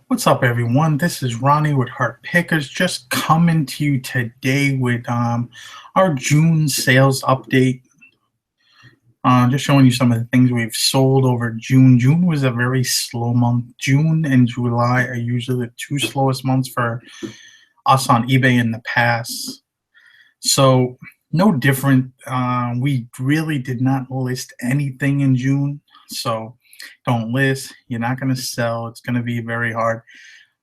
What's up, everyone? This is Ronnie with Heart Pickers, just coming to you today with our June sales update. Just showing you some of the things we've sold over June. June was a very slow month. June and July are usually the two slowest months for us on eBay in the past. So no different. We really did not list anything in June. So don't list. You're not going to sell. It's going to be very hard.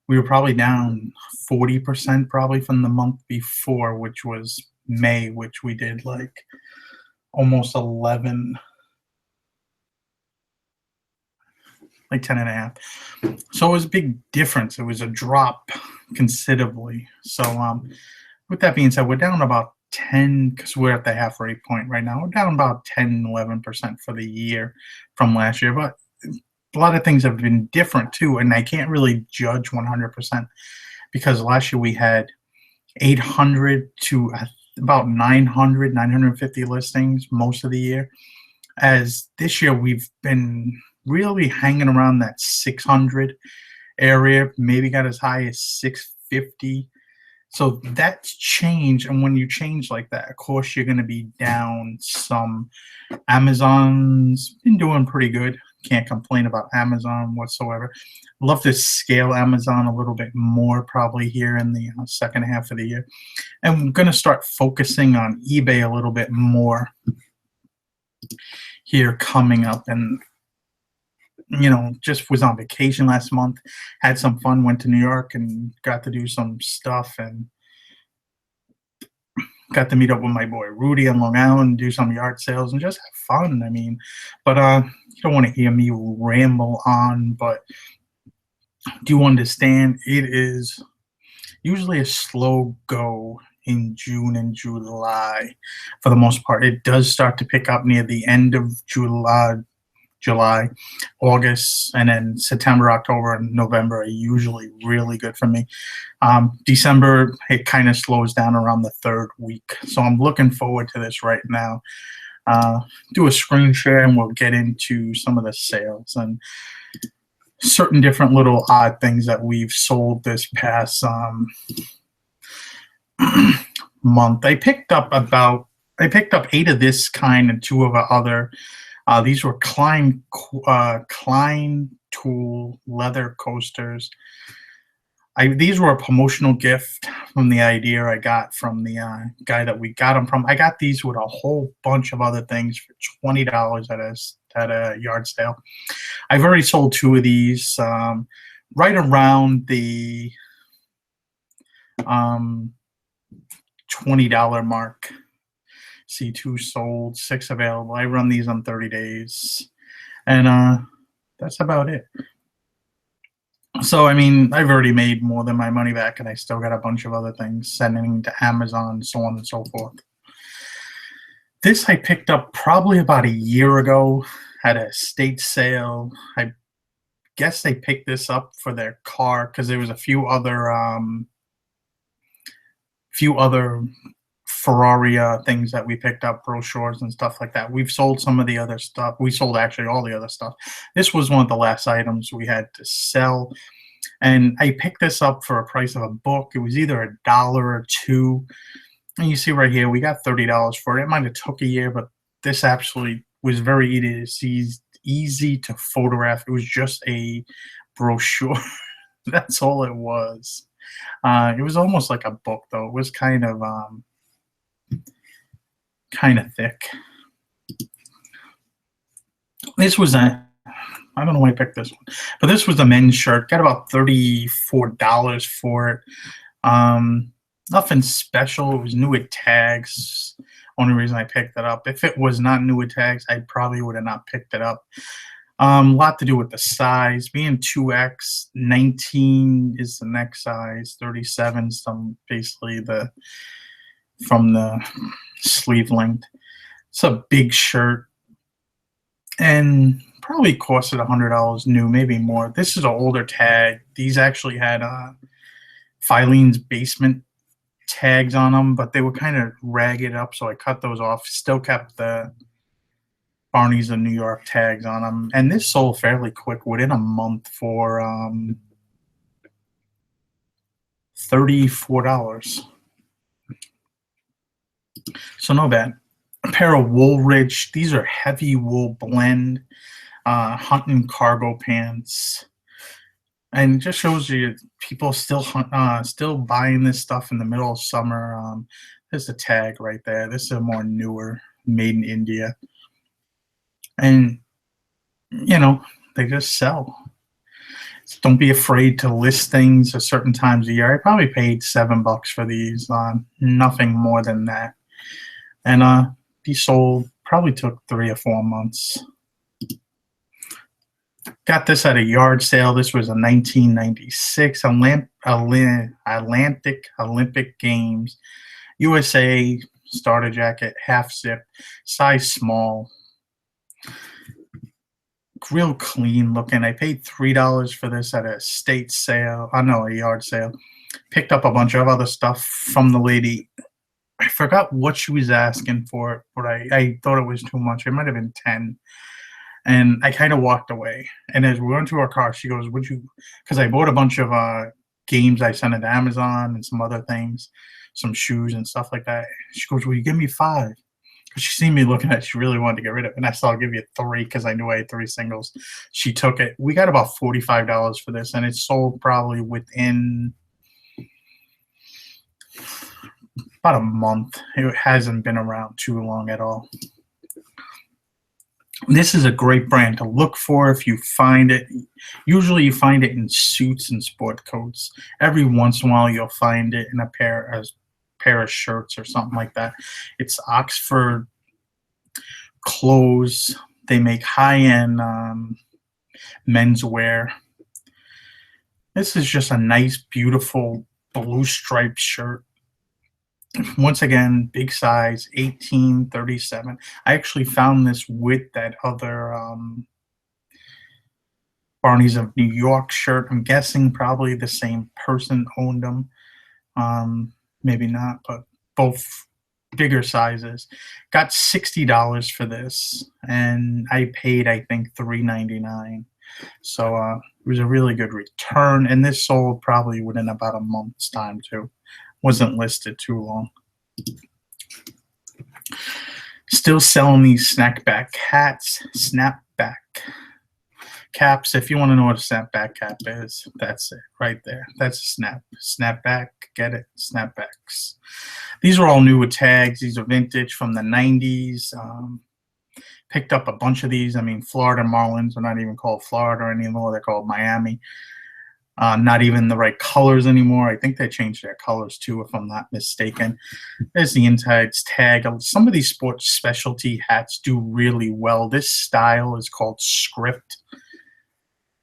We were probably down 40% probably from the month before, which was May, which we did like almost 11, like 10 and a half. So it was a big difference. It was a drop considerably. So with that being said, we're down about 10 because we're at the halfway point right now. We're down about 10, 11% for the year from last year. But a lot of things have been different too, and I can't really judge 100% because last year we had 800 to about 900, 950 listings most of the year. As this year we've been really hanging around that 600 area, maybe got as high as 650. So that's change, and when you change like that, of course you're going to be down some. Amazon's been doing pretty good. Can't complain about Amazon whatsoever. Love to scale Amazon a little bit more probably here in the second half of the year. And I'm going to start focusing on eBay a little bit more here coming up. And, just was on vacation last month, had some fun, went to New York and got to do some stuff and got to meet up with my boy Rudy on Long Island, do some yard sales, and just have fun. I mean, but you don't want to hear me ramble on, but do understand it is usually a slow go in June and July for the most part. It does start to pick up near the end of July, August, and then September, October, and November are usually really good for me. December, it kind of slows down around the third week. So I'm looking forward to this right now. Do a screen share and we'll get into some of the sales and certain different little odd things that we've sold this past month. I picked up 8 of this kind and 2 of the other. These were Klein Tool leather coasters. These were a promotional gift from the idea I got from the guy that we got them from. I got these with a whole bunch of other things for $20 at a yard sale. I've already sold 2 of these right around the $20 mark. See, 2 sold, 6 available. I run these on 30 days, and that's about it. So, I mean, I've already made more than my money back, and I still got a bunch of other things sending to Amazon, so on and so forth. This I picked up probably about a year ago at a estate sale. I guess they picked this up for their car because there was a few other Ferrari things that we picked up, brochures and stuff like that. We've sold some of the other stuff. We sold actually all the other stuff. This was one of the last items we had to sell. And I picked this up for a price of a book. It was either $1 or $2. And you see right here, we got $30 for it. It might have took a year, but this actually was very easy to photograph. It was just a brochure. That's all it was. It was almost like a book, though. It was kind of thick. This was I don't know why I picked this one, but this was a men's shirt. Got about $34 for it. Nothing special. It was new with tags. Only reason I picked it up. If it was not new with tags, I probably would have not picked it up. A lot to do with the size. Being 2X, 19 is the next size. 37 basically from the sleeve length. It's a big shirt, and probably costed $100 new, maybe more. This is an older tag. These actually had Filene's Basement tags on them, but they were kind of ragged up, so I cut those off. Still kept the Barney's of New York tags on them, and this sold fairly quick, within a month for $34. So no bad. A pair of Woolrich. These are heavy wool blend hunting cargo pants. And it just shows you people still still buying this stuff in the middle of summer. There's a tag right there. This is a more newer, made in India. And, they just sell. Don't be afraid to list things at certain times of year. I probably paid $7 for these, nothing more than that. And these sold, probably took 3 or 4 months. Got this at a yard sale. This was a 1996 Atlantic Olympic Games. USA starter jacket, half zip, size small. Real clean looking. I paid $3 for this at a state sale. A yard sale. Picked up a bunch of other stuff from the lady. I forgot what she was asking for it, but I thought it was too much. It might have been 10. And I kind of walked away. And as we went to our car, she goes, would you, because I bought a bunch of games I sent it to Amazon and some other things, some shoes and stuff like that. She goes, will you give me 5? Because she seen me looking at it, she really wanted to get rid of it. And I said, I'll give you 3 because I knew I had 3 singles. She took it. We got about $45 for this, and it sold probably within about a month. It hasn't been around too long at all. This is a great brand to look for if you find it. Usually you find it in suits and sport coats. Every once in a while you'll find it in a pair of shirts or something like that. It's Oxford clothes. They make high-end menswear. This is just a nice, beautiful blue striped shirt. Once again, big size, 1837. I actually found this with that other Barney's of New York shirt. I'm guessing probably the same person owned them. Maybe not, but both bigger sizes. Got $60 for this, and I paid, I think, $3.99. So it was a really good return, and this sold probably within about a month's time too. Wasn't listed too long. Still selling these snapback hats, snapback caps. If you want to know what a snapback cap is, that's it right there. That's a snapback. Get it? Snapbacks. These are all new with tags. These are vintage from the 90s. Picked up a bunch of these. I mean, Florida Marlins are not even called Florida anymore. They're called Miami. Not even the right colors anymore. I think they changed their colors too, if I'm not mistaken. There's the inside tag. Some of these sports specialty hats do really well. This style is called script.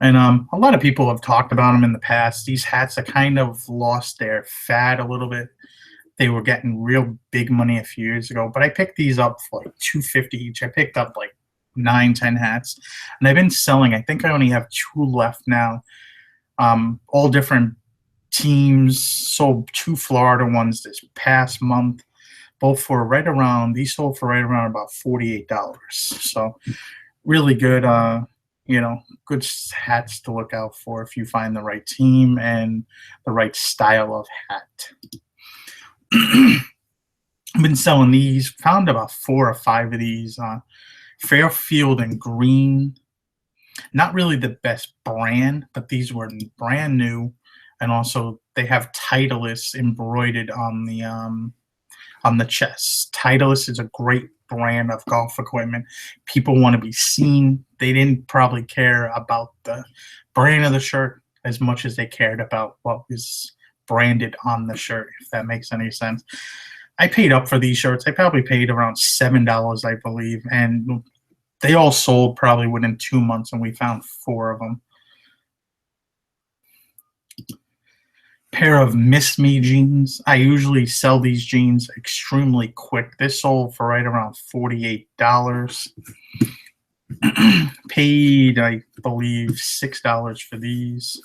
And a lot of people have talked about them in the past. These hats have kind of lost their fad a little bit. They were getting real big money a few years ago, but I picked these up for like $2.50 each. I picked up like 9, 10 hats, and I've been selling. I think I only have 2 left now. All different teams. Sold 2 Florida ones this past month, both for right around, these sold for right around about $48. So really good, good hats to look out for if you find the right team and the right style of hat. I've been selling these, found about 4 or 5 of these. Fairfield and Green. Not really the best brand, but these were brand new, and also they have Titleist embroidered on the chest. Titleist is a great brand of golf equipment. People want to be seen. They didn't probably care about the brand of the shirt as much as they cared about what was branded on the shirt, if that makes any sense. I paid up for these shirts. I probably paid around $7, I believe, and they all sold probably within 2 months, and we found 4 of them. Pair of Miss Me jeans. I usually sell these jeans extremely quick. This sold for right around $48. Paid, I believe, $6 for these.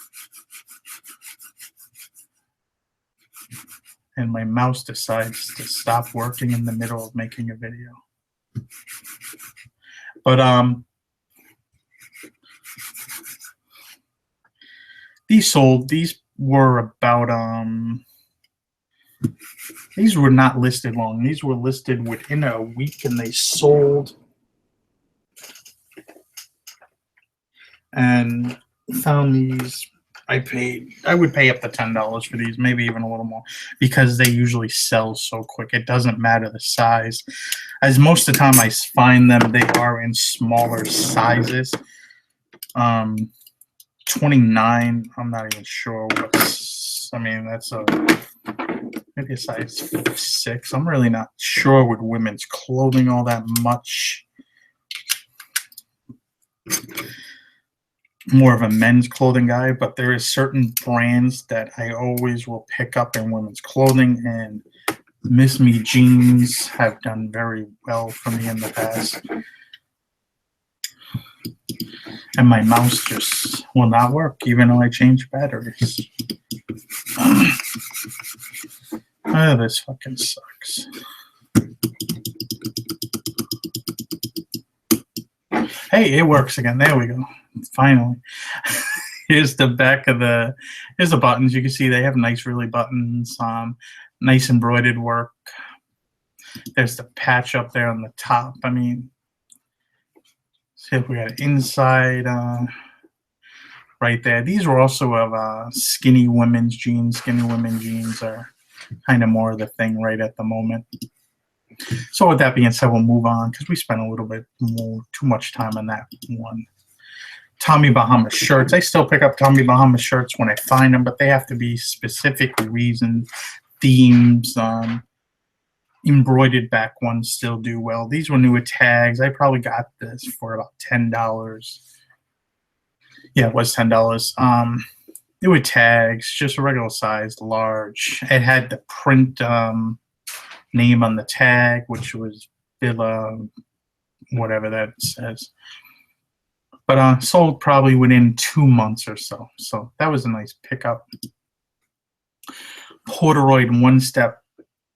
And my mouse decides to stop working in the middle of making a video. But these were about These were not listed long. These were listed within a week, and they sold. And found these. I would pay up to $10 for these, maybe even a little more, because they usually sell so quick. It doesn't matter the size, as most of the time I find them, they are in smaller sizes. 29, I'm not even sure what's, I mean, that's maybe a size 6. I'm really not sure with women's clothing all that much. More of a men's clothing guy, but there is certain brands that I always will pick up in women's clothing, and Miss Me jeans have done very well for me in the past. And my mouse just will not work, even though I change batteries. Oh, this fucking sucks. Hey, it works again. There we go. Finally. Here's the back of here's the buttons. You can see they have nice really buttons, nice embroidered work. There's the patch up there on the top. I mean, see if we got it inside right there. These were also of skinny women's jeans. Skinny women's jeans are kind of more of the thing right at the moment. So with that being said, we'll move on because we spent a little bit too much time on that one. Tommy Bahama shirts. I still pick up Tommy Bahama shirts when I find them, but they have to be specific reasons, themes. Embroidered back ones still do well. These were newer tags. I probably got this for about $10. Yeah, it was $10. They were tags, just a regular size, large. It had the print name on the tag, which was Villa, whatever that says. But sold probably within 2 months or so. So that was a nice pickup. Polaroid one-step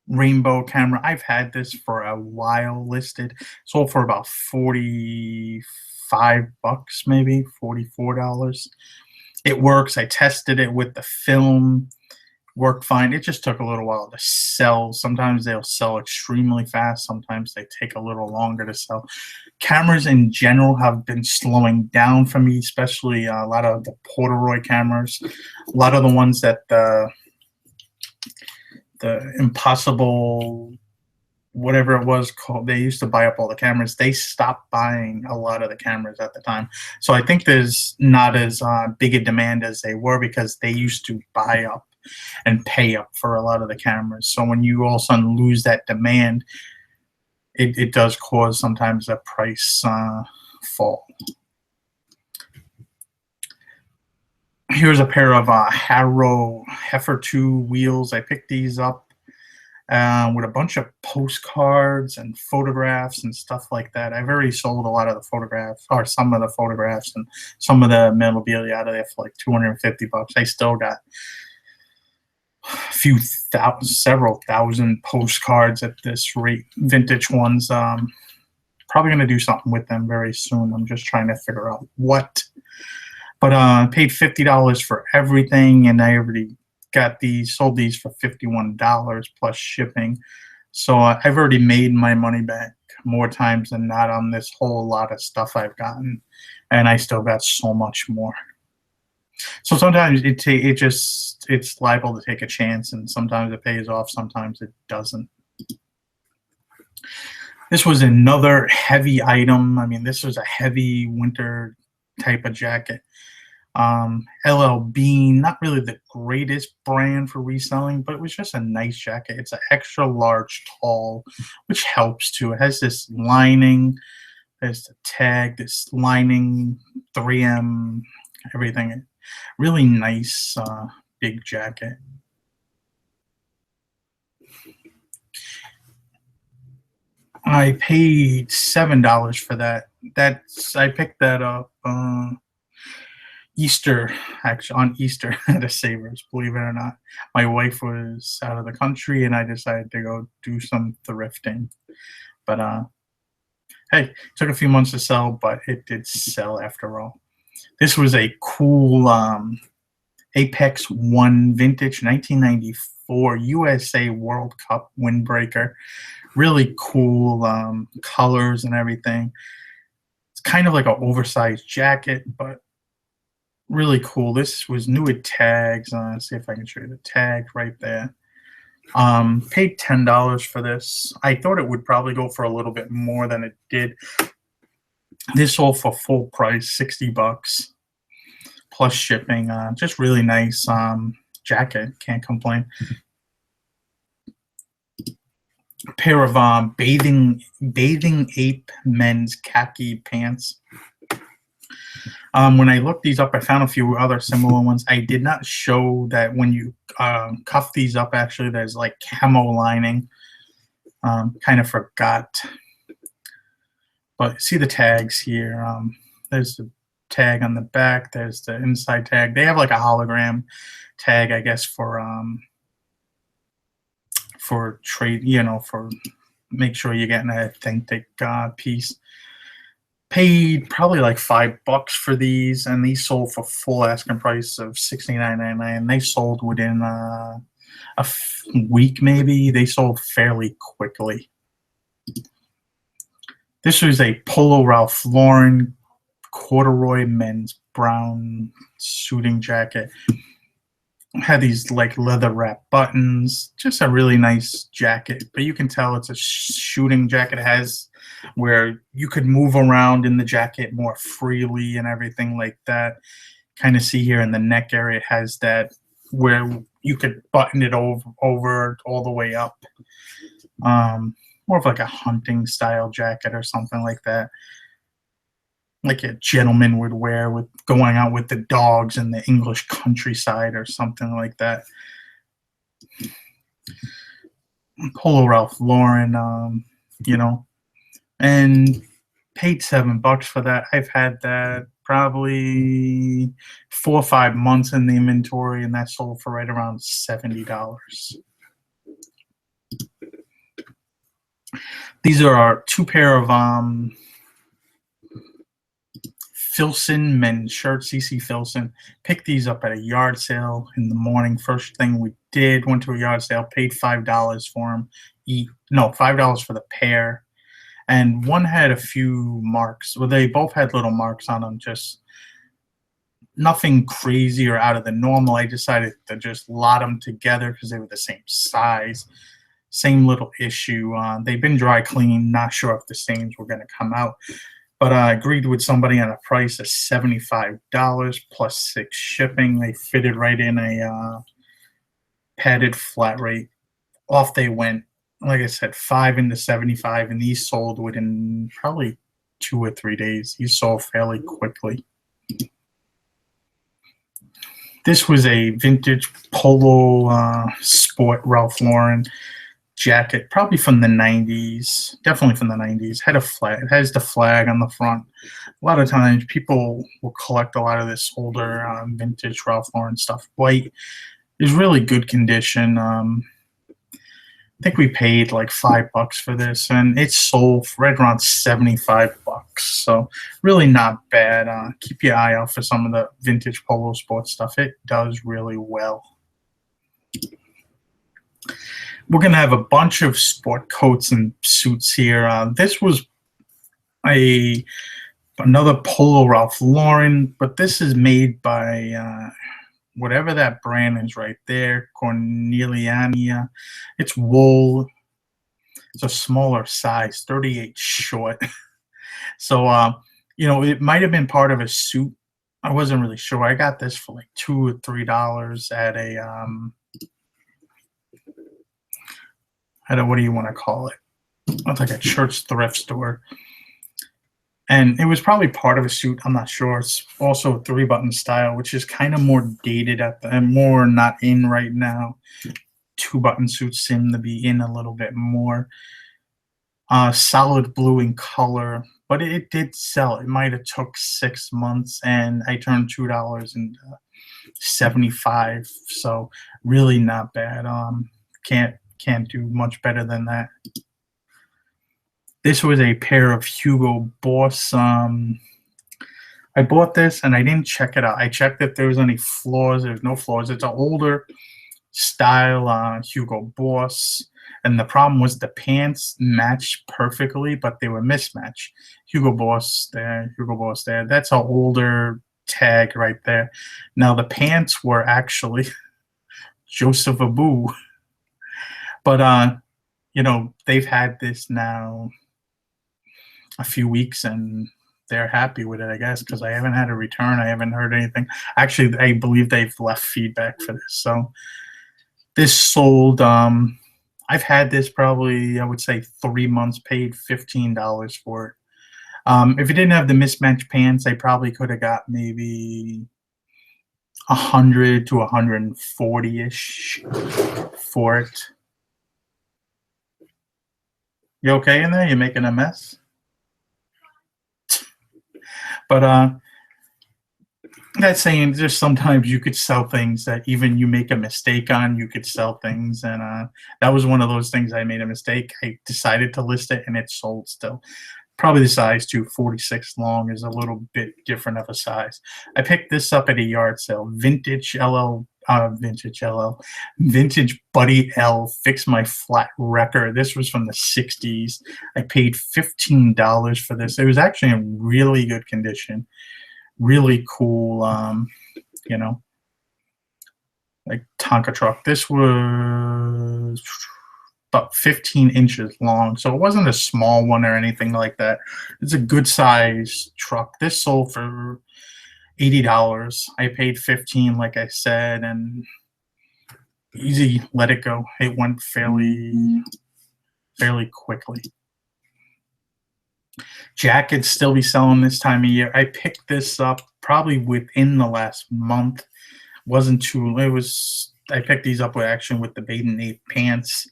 rainbow camera. I've had this for a while listed. Sold for about $45, maybe $44. It works. I tested it with the film. Worked fine. It just took a little while to sell. Sometimes they'll sell extremely fast. Sometimes they take a little longer to sell. Cameras in general have been slowing down for me, especially a lot of the Polaroid cameras. A lot of the ones that the Impossible, whatever it was called, they used to buy up all the cameras. They stopped buying a lot of the cameras at the time. So I think there's not as big a demand as they were because they used to buy up and pay up for a lot of the cameras. So when you all of a sudden lose that demand, it does cause sometimes a price fall. Here's a pair of Harrow Heifer 2 wheels. I picked these up with a bunch of postcards and photographs and stuff like that. I've already sold a lot of the photographs, or some of the photographs, and some of the memorabilia out of there for like $250. I still got several thousand postcards at this rate, vintage ones. Probably going to do something with them very soon. I'm just trying to figure out what. But I paid $50 for everything, and I already got these, sold these for $51 plus shipping. So I've already made my money back more times than not on this whole lot of stuff I've gotten, and I still got so much more. So sometimes it's liable to take a chance, and sometimes it pays off, sometimes it doesn't. This was another heavy item. I mean, this was a heavy winter type of jacket. LL Bean, not really the greatest brand for reselling, but it was just a nice jacket. It's an extra large tall, which helps too. It has this lining, there's the tag, this lining, 3M, everything. Really nice big jacket. I paid $7 for that. I picked that up Easter, actually on Easter at a Savers, believe it or not. My wife was out of the country and I decided to go do some thrifting. But hey, it took a few months to sell, but it did sell after all. This was a cool Apex One vintage 1994 USA World Cup windbreaker. Really cool colors and everything. It's kind of like an oversized jacket, but really cool. This was new with tags. Let's see if I can show you the tag right there. Paid $10 for this. I thought it would probably go for a little bit more than it did. This sold for full price, 60 bucks plus shipping. Just really nice jacket. Can't complain. A pair of bathing ape men's khaki pants. When I looked these up, I found a few other similar ones. I did not show that when you cuff these up, actually, there's like camo lining. Kind of forgot. But see the tags here. There's the tag on the back. There's the inside tag. They have like a hologram tag, I guess, for trade, for make sure you're getting an authentic piece. Paid probably like $5 for these, and these sold for full asking price of $69.99. They sold within a week, maybe. They sold fairly quickly. This was a Polo Ralph Lauren corduroy men's brown suiting jacket. Had these like leather wrap buttons. Just a really nice jacket, but you can tell it's a shooting jacket. It has where you could move around in the jacket more freely and everything like that. Kind of see here in the neck area, it has that where you could button it over all the way up. More of like a hunting style jacket or something like that, like a gentleman would wear with going out with the dogs in the English countryside or something like that. Polo Ralph Lauren, and paid $7 for that. I've had that probably 4 or 5 months in the inventory, and that sold for right around $70. These are our 2 pair of Filson men's shirts, CC Filson. Picked these up at a yard sale in the morning. First thing we did, went to a yard sale, paid $5 for them. $5 for the pair. And one had a few marks. Well, they both had little marks on them, just nothing crazy or out of the normal. I decided to just lot them together because they were the same size. Same little issue. They've been dry cleaned. Not sure if the stains were going to come out. But I agreed with somebody on a price of $75 plus 6 shipping. They fitted right in a padded flat rate. Off they went. Like I said, 5 into 75, and these sold within probably 2 or 3 days. These sold fairly quickly. This was a vintage Polo Sport Ralph Lauren jacket, probably from the 90s, definitely from the 90s. Had a flag. It has the flag on the front. A lot of times people will collect a lot of this older vintage Ralph Lauren stuff. White is really good condition. I think we paid like $5 for this, and it sold for right around $75. So really not bad. Keep your eye out for some of the vintage Polo Sport stuff. It does really well. We're going to have a bunch of sport coats and suits here. This was another Polo Ralph Lauren, but this is made by whatever that brand is right there, Corneliania. It's wool. It's a smaller size, 38 short. So, it might have been part of a suit. I wasn't really sure. I got this for like $2 or $3 at what do you want to call it? It's like a church thrift store. And it was probably part of a suit. I'm not sure. It's also a 3-button style, which is kind of more dated and more not in right now. 2-button suits seem to be in a little bit more. Solid blue in color, but it did sell. It might have took 6 months, and I turned $2 into 75. So really not bad. Can't do much better than that. This was a pair of Hugo Boss I bought this and I didn't check it out. I checked if there was any flaws. There's no flaws. It's an older style Hugo Boss. And the problem was the pants matched perfectly, but they were mismatched. Hugo Boss there, Hugo Boss there. That's an older tag right there. Now the pants were actually Joseph Abu, but they've had this now a few weeks and they're happy with it, I guess, because I haven't had a return. I haven't heard anything. Actually, I believe they've left feedback for this. So this sold. I've had this probably, I would say, 3 months. Paid $15 for it. If it didn't have the mismatched pants, I probably could have got maybe 100 to 140-ish for it. You okay in there? You making a mess? But that's saying just sometimes you could sell things that even you make a mistake on, you could sell things. And that was one of those things. I made a mistake. I decided to list it and it sold still. Probably the size too. 46 long is a little bit different of a size. I picked this up at a yard sale. Vintage Buddy L Fix My Flat Wrecker. This was from the 60s. I paid $15 for this. It was actually in really good condition. Really cool, like Tonka truck. This was about 15 inches long, so it wasn't a small one or anything like that. It's a good size truck. This sold for $80. I paid $15, like I said, and easy, let it go. It went fairly quickly. Jackets still be selling this time of year. I picked this up probably within the last month. Wasn't too. I picked these up with the Baden 8 pants.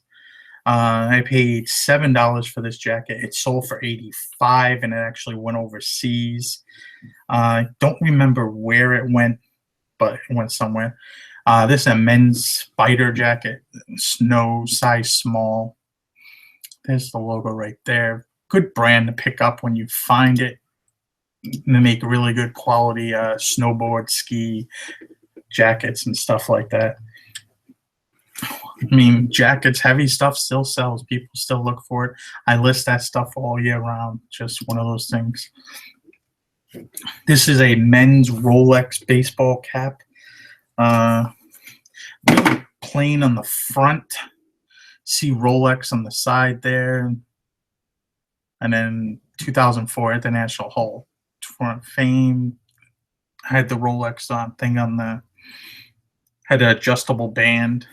I paid $7 for this jacket. It sold for $85, and it actually went overseas. I don't remember where it went, but it went somewhere. This is a men's spider jacket, snow size small. There's the logo right there. Good brand to pick up when you find it. They make really good quality snowboard, ski jackets and stuff like that. I mean, jackets, heavy stuff still sells. People still look for it. I list that stuff all year round. Just one of those things. This is a men's Rolex baseball cap. Really plain on the front. See Rolex on the side there. And then 2004 International Hall of Fame. I had the Rolex thing on had an adjustable band.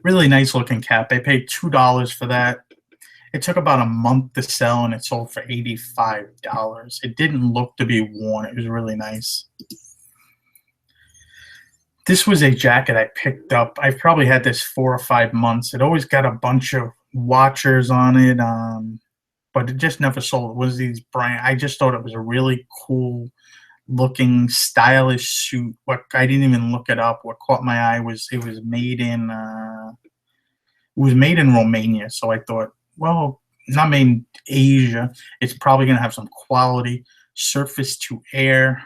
Really nice looking cap. I paid $2 for that. It took about a month to sell and it sold for $85. It didn't look to be worn. It was really nice. This was a jacket I picked up. I've probably had this 4 or 5 months. It always got a bunch of watchers on it, but it just never sold. It was these brand. I just thought it was a really cool looking, stylish suit. I didn't even look it up. What caught my eye was it was made in Romania. So I thought, well, not made in Asia. It's probably gonna have some quality. Surface to air.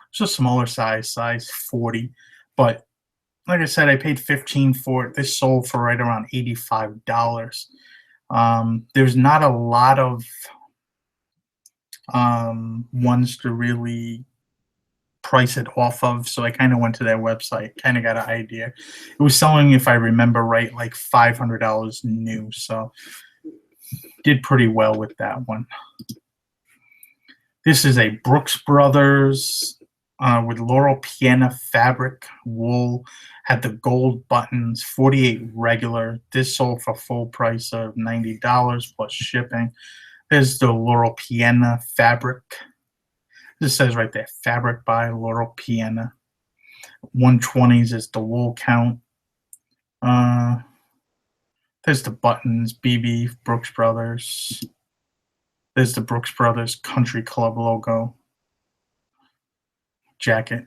It's a smaller size 40, but like I said, I paid $15 for it. This sold for right around $85. There's not a lot of ones to really price it off of, so I kind of went to their website, kind of got an idea. It was selling, if I remember right, like $500 new, so did pretty well with that one. This is a Brooks Brothers with Laurel Piana fabric wool. Had the gold buttons, 48 regular. This sold for full price of $90 plus shipping. There's the Laurel Piana fabric. This says right there, fabric by Laurel Piana. 120s is the wool count. There's the buttons, BB, Brooks Brothers. There's the Brooks Brothers Country Club logo. Jacket.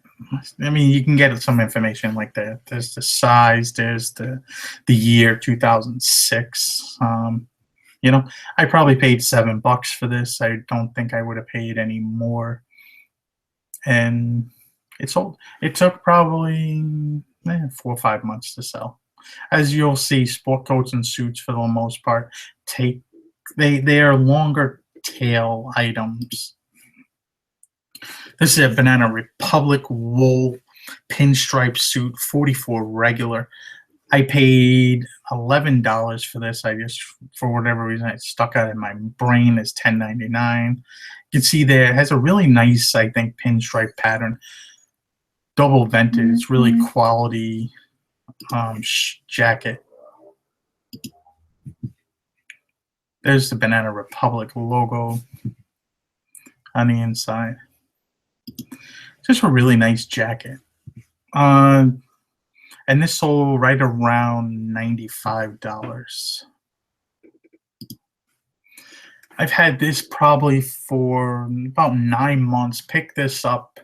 I mean, you can get some information like that. There's the size. There's the year 2006. You know, I probably paid $7 for this. I don't think I would have paid any more. And it sold. It took probably 4 or 5 months to sell. As you'll see, sport coats and suits for the most part take they are longer tail items. This is a Banana Republic wool pinstripe suit, 44 regular. I paid $11 for this. I just, for whatever reason, it stuck out in my brain as $10.99. You can see there it has a really nice, I think, pinstripe pattern. Double vented. It's really quality jacket. There's the Banana Republic logo on the inside. Just a really nice jacket. And this sold right around $95. I've had this probably for about 9 months. Picked this up,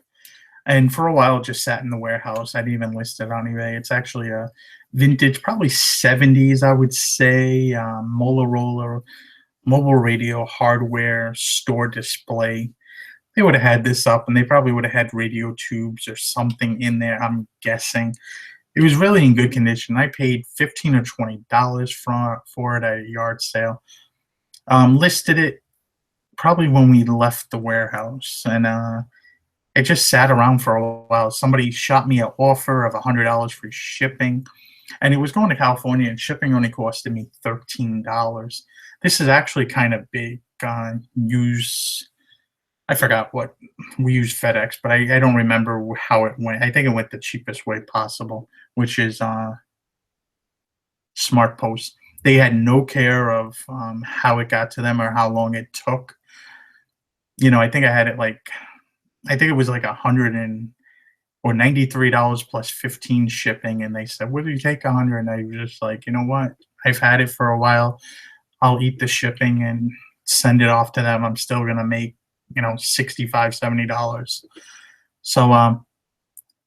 and for a while it just sat in the warehouse. I didn't even list it on eBay. It's actually a vintage, probably 70s, I would say, Motorola mobile radio hardware store display. They would have had this up, and they probably would have had radio tubes or something in there, I'm guessing. It was really in good condition. I paid $15 or $20 for it at a yard sale. Listed it probably when we left the warehouse, and it just sat around for a while. Somebody shot me an offer of $100 free shipping, and it was going to California, and shipping only costed me $13. This is actually kind of big. I forgot what we used FedEx, but I don't remember how it went. I think it went the cheapest way possible, which is Smart Post. They had no care of how it got to them or how long it took. You know, I think I think it was like $93 plus 15 shipping, and they said, "Would you take 100?" And I was just like, you know what? I've had it for a while. I'll eat the shipping and send it off to them. I'm still gonna make, $65, $70. So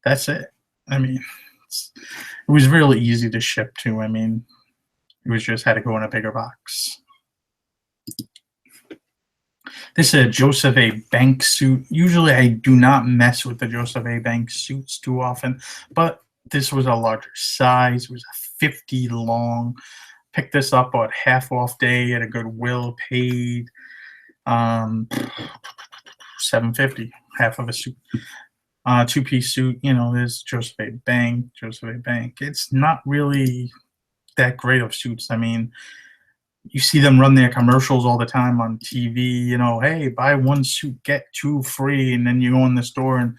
that's it. I mean, it was really easy to ship to. I mean, it was just had to go in a bigger box. This is a Joseph A. Banks suit. Usually I do not mess with the Joseph A. Banks suits too often, but this was a larger size. It was a 50 long. Picked this up on half off day at a Goodwill, paid $7.50, half of a suit. Two-piece suit, there's Joseph A. Bank. It's not really that great of suits. I mean, you see them run their commercials all the time on TV, hey, buy one suit, get two free, and then you go in the store and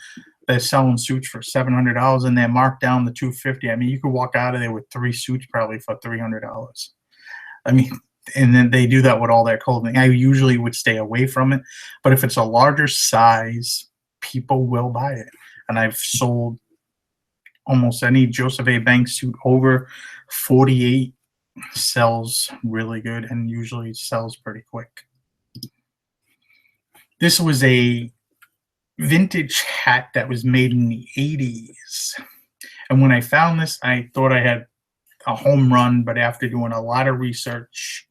they're selling suits for $700 and they're marked down to $250. I mean, you could walk out of there with 3 suits probably for $300. I mean, and then they do that with all their clothing. I usually would stay away from it, but if it's a larger size, people will buy it. And I've sold almost any Joseph A. Banks suit over 48 sells really good and usually sells pretty quick. This was a vintage hat that was made in the 80s. And when I found this, I thought I had a home run, but after doing a lot of research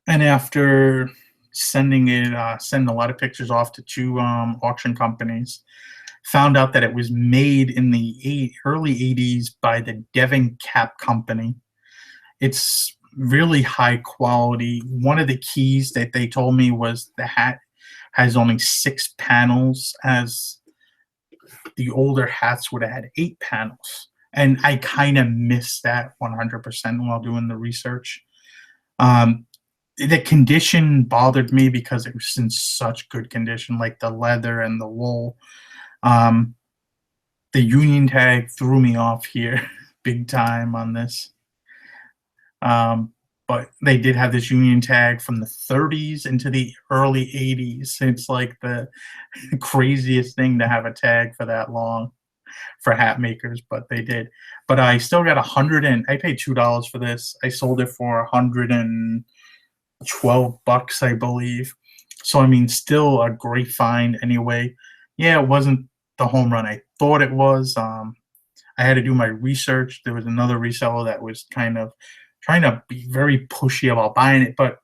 and after sending a lot of pictures off to 2 auction companies, found out that it was made in the early 80s by the Devon Cap Company. It's really high quality. One of the keys that they told me was the hat has only 6 panels, as the older hats would have had 8 panels. And I kind of missed that 100% while doing the research. The condition bothered me because it was in such good condition, like the leather and the wool. The union tag threw me off here big time on this. But they did have this union tag from the 30s into the early 80s. It's like the craziest thing to have a tag for that long for hat makers, but they did. But I still got I paid $2 for this. I sold it for $112, I believe. So, I mean, still a great find anyway. Yeah, it wasn't the home run I thought it was. I had to do my research. There was another reseller that was kind of trying to be very pushy about buying it, but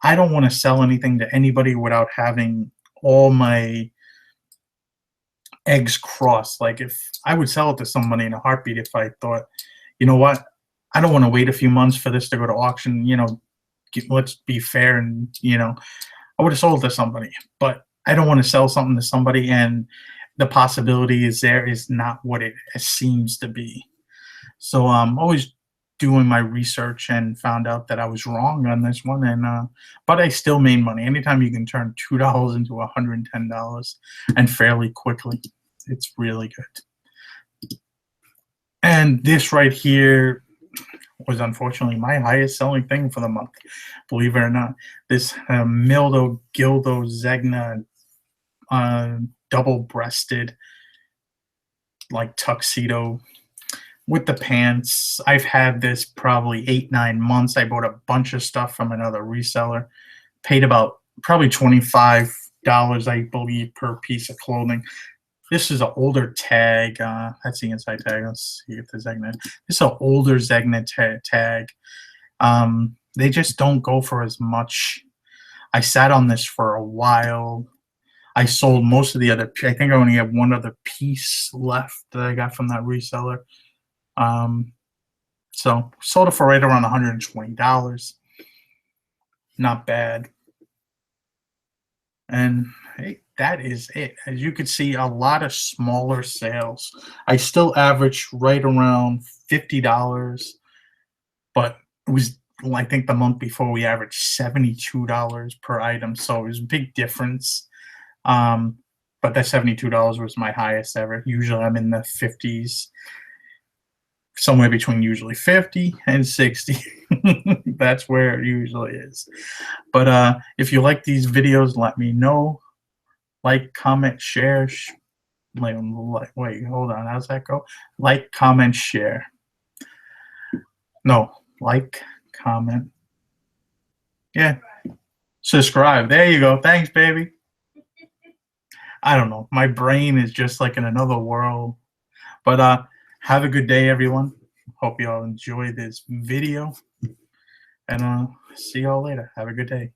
I don't want to sell anything to anybody without having all my eggs crossed. Like if I would sell it to somebody in a heartbeat if I thought, you know what, I don't want to wait a few months for this to go to auction. Let's be fair, and I would have sold it to somebody, but I don't want to sell something to somebody and the possibility is there is not what it seems to be. So I'm always doing my research and found out that I was wrong on this one, and but I still made money. Anytime you can turn $2 into $110 and fairly quickly, it's really good. And this right here was unfortunately my highest selling thing for the month, believe it or not. This Mildo Gildo Zegna double-breasted like tuxedo with the pants. I've had this probably 8-9 months. I bought a bunch of stuff from another reseller, paid about probably $25, I believe, per piece of clothing. This is an older tag. That's the inside tag. Let's see if the Zegna. This is an older Zegna tag. They just don't go for as much. I sat on this for a while. I sold most of the other. I think I only have one other piece left that I got from that reseller. So sold it for right around $120. Not bad. And hey, that is it. As you can see, a lot of smaller sales. I still average right around $50, but it was, I think the month before we averaged $72 per item. So it was a big difference. But that $72 was my highest ever. Usually I'm in the 50s, somewhere between usually 50 and 60. That's where it usually is. But if you like these videos, let me know. Like, comment, share. Wait, hold on. How's that go? Like, comment, share. No, like, comment. Yeah. Subscribe. There you go. Thanks, baby. I don't know. My brain is just like in another world. But have a good day, everyone. Hope you all enjoy this video. And see y'all later. Have a good day.